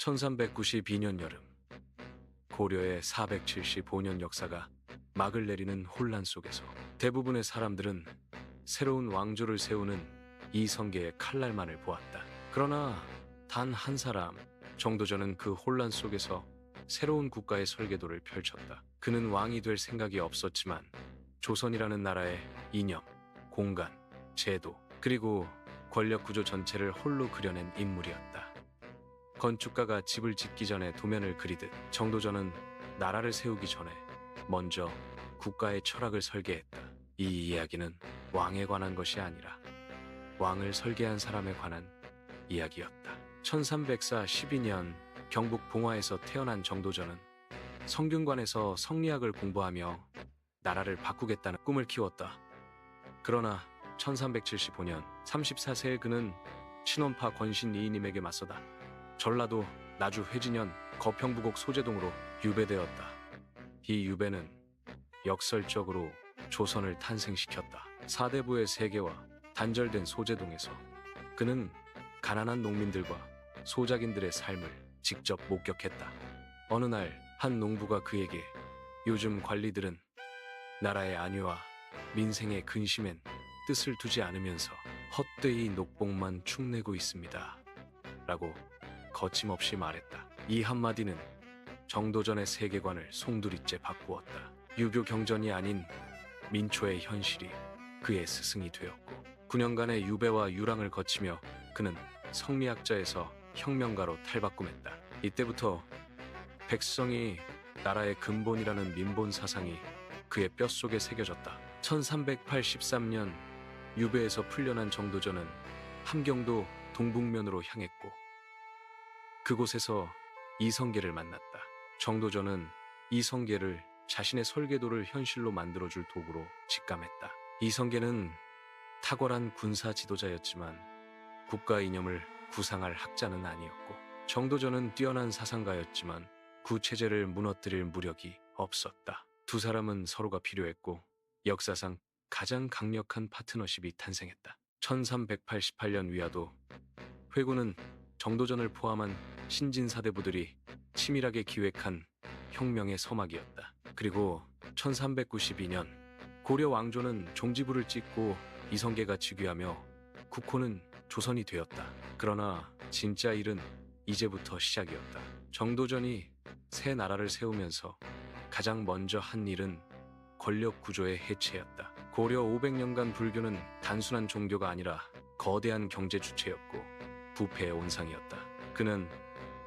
1392년 여름, 고려의 475년 역사가 막을 내리는 혼란 속에서 대부분의 사람들은 새로운 왕조를 세우는 이성계의 칼날만을 보았다. 그러나 단 한 사람, 정도전은 그 혼란 속에서 새로운 국가의 설계도를 펼쳤다. 그는 왕이 될 생각이 없었지만 조선이라는 나라의 이념, 공간, 제도, 그리고 권력 구조 전체를 홀로 그려낸 인물이었다. 건축가가 집을 짓기 전에 도면을 그리듯 정도전은 나라를 세우기 전에 먼저 국가의 철학을 설계했다. 이 이야기는 왕에 관한 것이 아니라 왕을 설계한 사람에 관한 이야기였다. 1312년 경북 봉화에서 태어난 정도전은 성균관에서 성리학을 공부하며 나라를 바꾸겠다는 꿈을 키웠다. 그러나 1375년 34세의 그는 친원파 권신 이이님에게 맞서다 전라도 나주 회진현 거평부곡 소재동으로 유배되었다. 이 유배는 역설적으로 조선을 탄생시켰다. 사대부의 세계와 단절된 소재동에서 그는 가난한 농민들과 소작인들의 삶을 직접 목격했다. 어느 날 한 농부가 그에게 요즘 관리들은 나라의 안위와 민생의 근심엔 뜻을 두지 않으면서 헛되이 녹봉만 축내고 있습니다. 라고 거침없이 말했다. 이 한마디는 정도전의 세계관을 송두리째 바꾸었다. 유교 경전이 아닌 민초의 현실이 그의 스승이 되었고 9년간의 유배와 유랑을 거치며 그는 성리학자에서 혁명가로 탈바꿈했다. 이때부터 백성이 나라의 근본이라는 민본 사상이 그의 뼛속에 새겨졌다. 1383년 유배에서 풀려난 정도전은 함경도 동북면으로 향했고 그곳에서 이성계를 만났다. 정도전은 이성계를 자신의 설계도를 현실로 만들어줄 도구로 직감했다. 이성계는 탁월한 군사 지도자였지만 국가 이념을 구상할 학자는 아니었고 정도전은 뛰어난 사상가였지만 구체제를 무너뜨릴 무력이 없었다. 두 사람은 서로가 필요했고 역사상 가장 강력한 파트너십이 탄생했다. 1388년 위화도 회군은 정도전을 포함한 신진사대부들이 치밀하게 기획한 혁명의 서막이었다. 그리고 1392년 고려 왕조는 종지부를 찍고 이성계가 즉위하며 국호는 조선이 되었다. 그러나 진짜 일은 이제부터 시작이었다. 정도전이 새 나라를 세우면서 가장 먼저 한 일은 권력 구조의 해체였다. 고려 500년간 불교는 단순한 종교가 아니라 거대한 경제 주체였고 부패의 온상이었다. 그는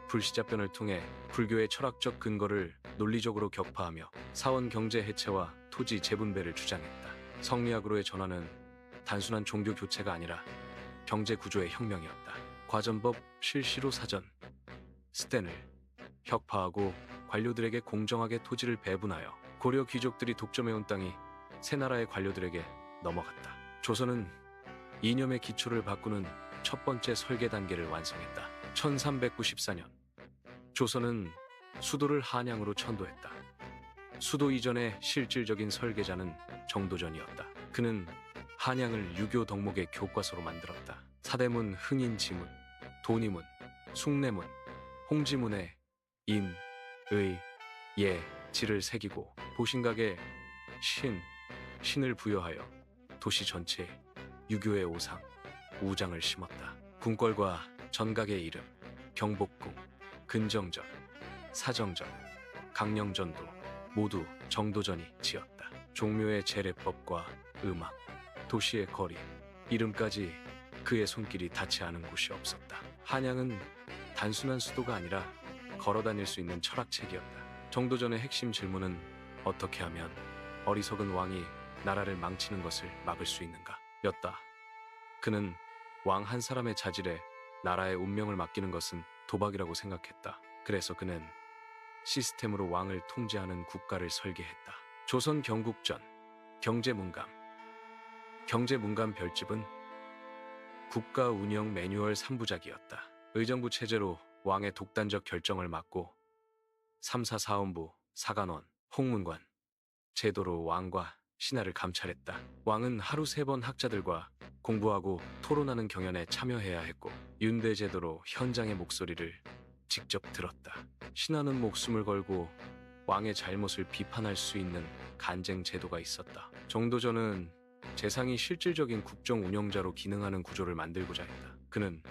불시잡변을 통해 불교의 철학적 근거를 논리적으로 격파하며 사원 경제 해체와 토지 재분배를 주장했다. 성리학으로의 전환은 단순한 종교 교체가 아니라 경제 구조의 혁명이었다. 과전법 실시로 사전, 스탠을 혁파하고 관료들에게 공정하게 토지를 배분하여 고려 귀족들이 독점해온 땅이 새나라의 관료들에게 넘어갔다. 조선은 이념의 기초를 바꾸는 첫 번째 설계 단계를 완성했다. 1394년 조선은 수도를 한양으로 천도했다. 수도 이전의 실질적인 설계자는 정도전이었다. 그는 한양을 유교 덕목의 교과서로 만들었다. 사대문, 흥인지문, 도니문, 숭례문, 홍지문에 인, 의, 예, 지를 새기고 보신각에 신을 부여하여 도시 전체에 유교의 오상, 우장을 심었다. 궁궐과 전각의 이름, 경복궁, 근정전, 사정전, 강령전도 모두 정도전이 지었다. 종묘의 제례법과 음악, 도시의 거리, 이름까지 그의 손길이 닿지 않은 곳이 없었다. 한양은 단순한 수도가 아니라 걸어 다닐 수 있는 철학책이었다. 정도전의 핵심 질문은 어떻게 하면 어리석은 왕이 나라를 망치는 것을 막을 수 있는가? 였다. 그는 왕 한 사람의 자질에 나라의 운명을 맡기는 것은 도박이라고 생각했다. 그래서 그는 시스템으로 왕을 통제하는 국가를 설계했다. 조선 경국전, 경제문감. 경제문감 별집은 국가 운영 매뉴얼 3부작이었다. 의정부 체제로 왕의 독단적 결정을 막고 3사4원부, 사간원, 홍문관 제도로 왕과 신하를 감찰했다. 왕은 하루 3번 학자들과 공부하고 토론하는 경연에 참여해야 했고 윤대 제도로 현장의 목소리를 직접 들었다. 신하는 목숨을 걸고 왕의 잘못을 비판할 수 있는 간쟁 제도가 있었다. 정도전은 재상이 실질적인 국정 운영자로 기능하는 구조를 만들고자 했다. 그는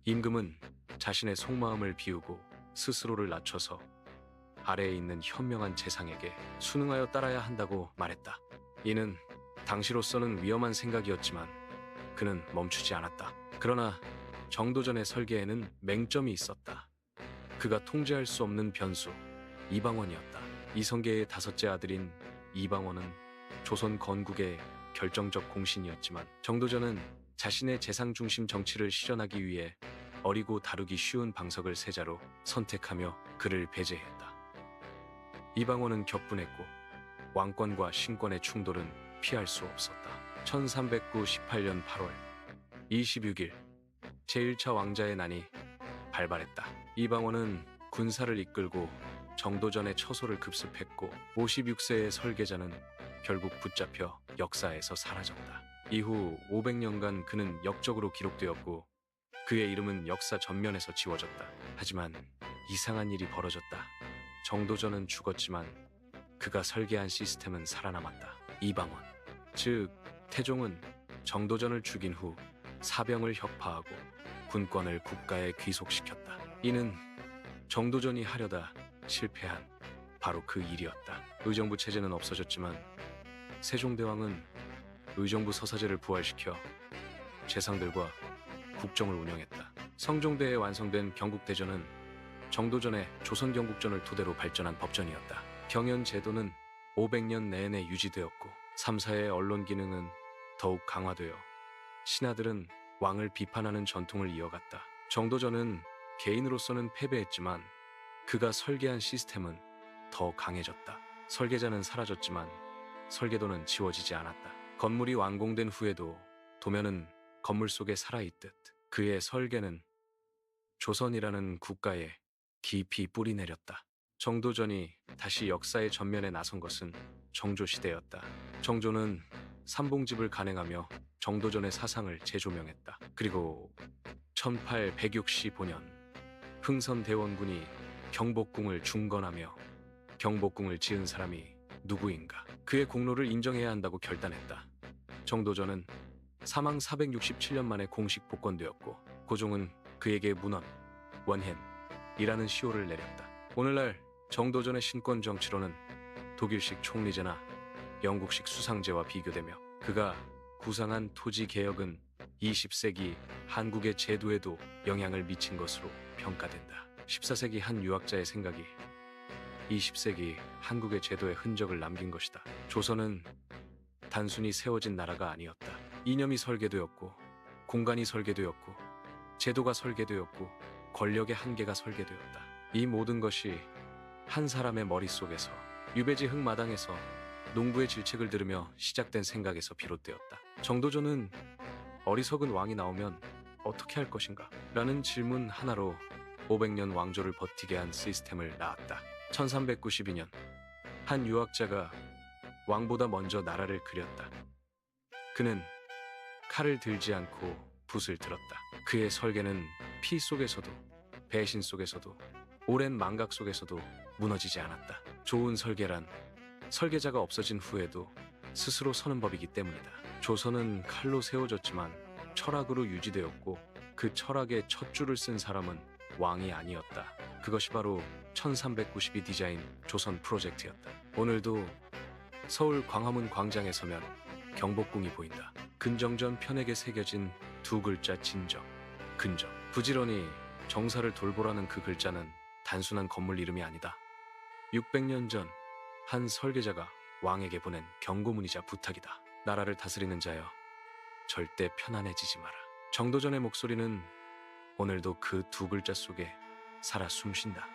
임금은 자신의 속마음을 비우고 스스로를 낮춰서 아래에 있는 현명한 재상에게 순응하여 따라야 한다고 말했다. 이는 당시로서는 위험한 생각이었지만 그는 멈추지 않았다. 그러나 정도전의 설계에는 맹점이 있었다. 그가 통제할 수 없는 변수, 이방원이었다. 이성계의 다섯째 아들인 이방원은 조선 건국의 결정적 공신이었지만 정도전은 자신의 재상 중심 정치를 실현하기 위해 어리고 다루기 쉬운 방석을 세자로 선택하며 그를 배제했다. 이방원은 격분했고 왕권과 신권의 충돌은 피할 수 없었다. 1398년 8월 26일 제1차 왕자의 난이 발발했다. 이방원은 군사를 이끌고 정도전의 처소를 급습했고 56세의 설계자는 결국 붙잡혀 역사에서 사라졌다. 이후 500년간 그는 역적으로 기록되었고 그의 이름은 역사 전면에서 지워졌다. 하지만 이상한 일이 벌어졌다. 정도전은 죽었지만 그가 설계한 시스템은 살아남았다. 이방원, 즉 태종은 정도전을 죽인 후 사병을 혁파하고 군권을 국가에 귀속시켰다. 이는 정도전이 하려다 실패한 바로 그 일이었다. 의정부 체제는 없어졌지만 세종대왕은 의정부 서사제를 부활시켜 재상들과 국정을 운영했다. 성종대에 완성된 경국대전은 정도전의 조선경국전을 토대로 발전한 법전이었다. 경연제도는 500년 내내 유지되었고 3사의 언론 기능은 더욱 강화되어 신하들은 왕을 비판하는 전통을 이어갔다. 정도전은 개인으로서는 패배했지만 그가 설계한 시스템은 더 강해졌다. 설계자는 사라졌지만 설계도는 지워지지 않았다. 건물이 완공된 후에도 도면은 건물 속에 살아있듯 그의 설계는 조선이라는 국가에 깊이 뿌리내렸다. 정도전이 다시 역사의 전면에 나선 것은 정조시대였다. 정조는 삼봉집을 간행하며 정도전의 사상을 재조명했다. 그리고 1865년 흥선대원군이 경복궁을 중건하며 경복궁을 지은 사람이 누구인가? 그의 공로를 인정해야 한다고 결단했다. 정도전은 사망 467년 만에 공식 복권되었고 고종은 그에게 문헌, 원현이라는 시호를 내렸다. 오늘날 정도전의 신권 정치로는 독일식 총리제나 영국식 수상제와 비교되며 그가 구상한 토지 개혁은 20세기 한국의 제도에도 영향을 미친 것으로 평가된다. 14세기 한 유학자의 생각이 20세기 한국의 제도에 흔적을 남긴 것이다. 조선은 단순히 세워진 나라가 아니었다. 이념이 설계되었고 공간이 설계되었고 제도가 설계되었고 권력의 한계가 설계되었다. 이 모든 것이 한 사람의 머릿속에서 유배지 흙마당에서 농부의 질책을 들으며 시작된 생각에서 비롯되었다. 정도전은 어리석은 왕이 나오면 어떻게 할 것인가? 라는 질문 하나로 500년 왕조를 버티게 한 시스템을 낳았다. 1392년 한 유학자가 왕보다 먼저 나라를 그렸다. 그는 칼을 들지 않고 붓을 들었다. 그의 설계는 피 속에서도 배신 속에서도 오랜 망각 속에서도 무너지지 않았다. 좋은 설계란 설계자가 없어진 후에도 스스로 서는 법이기 때문이다. 조선은 칼로 세워졌지만 철학으로 유지되었고 그 철학의 첫 줄을 쓴 사람은 왕이 아니었다. 그것이 바로 1392 디자인 조선 프로젝트였다. 오늘도 서울 광화문 광장에 서면 경복궁이 보인다. 근정전 편에게 새겨진 두 글자 진정, 근정. 부지런히 정사를 돌보라는 그 글자는 단순한 건물 이름이 아니다. 600년 전 한 설계자가 왕에게 보낸 경고문이자 부탁이다. 나라를 다스리는 자여, 절대 편안해지지 마라. 정도전의 목소리는 오늘도 그 두 글자 속에 살아 숨쉰다.